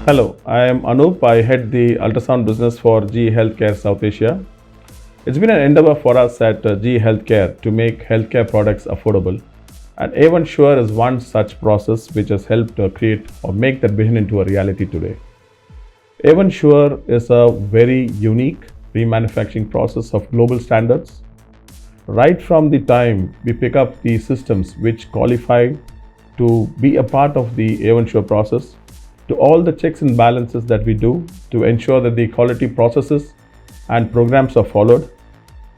Hello, I am Anup. I head the ultrasound business for GE Healthcare South Asia. It's been an endeavor for us at GE Healthcare to make healthcare products affordable. And A1Sure is one such process which has helped create or make that vision into a reality today. A1Sure is a very unique remanufacturing process of global standards. Right from the time we pick up the systems which qualify to be a part of the A1Sure process, to all the checks and balances that we do to ensure that the quality processes and programs are followed,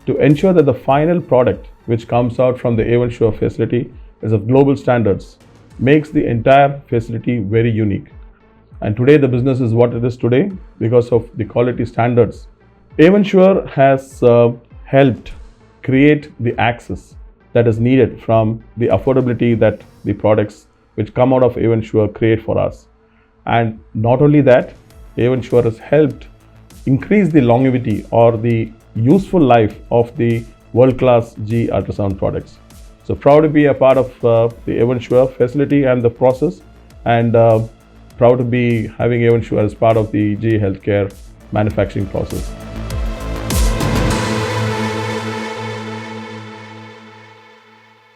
to ensure that the final product which comes out from the A1Sure facility is of global standards, makes the entire facility very unique. And today the business is what it is today because of the quality standards. A1Sure has helped create the access that is needed from the affordability that the products which come out of A1Sure create for us. And not only that, A1Sure has helped increase the longevity or the useful life of the world-class GE ultrasound products. So proud to be a part of the A1Sure facility and the process, and proud to be having A1Sure as part of the GE Healthcare manufacturing process.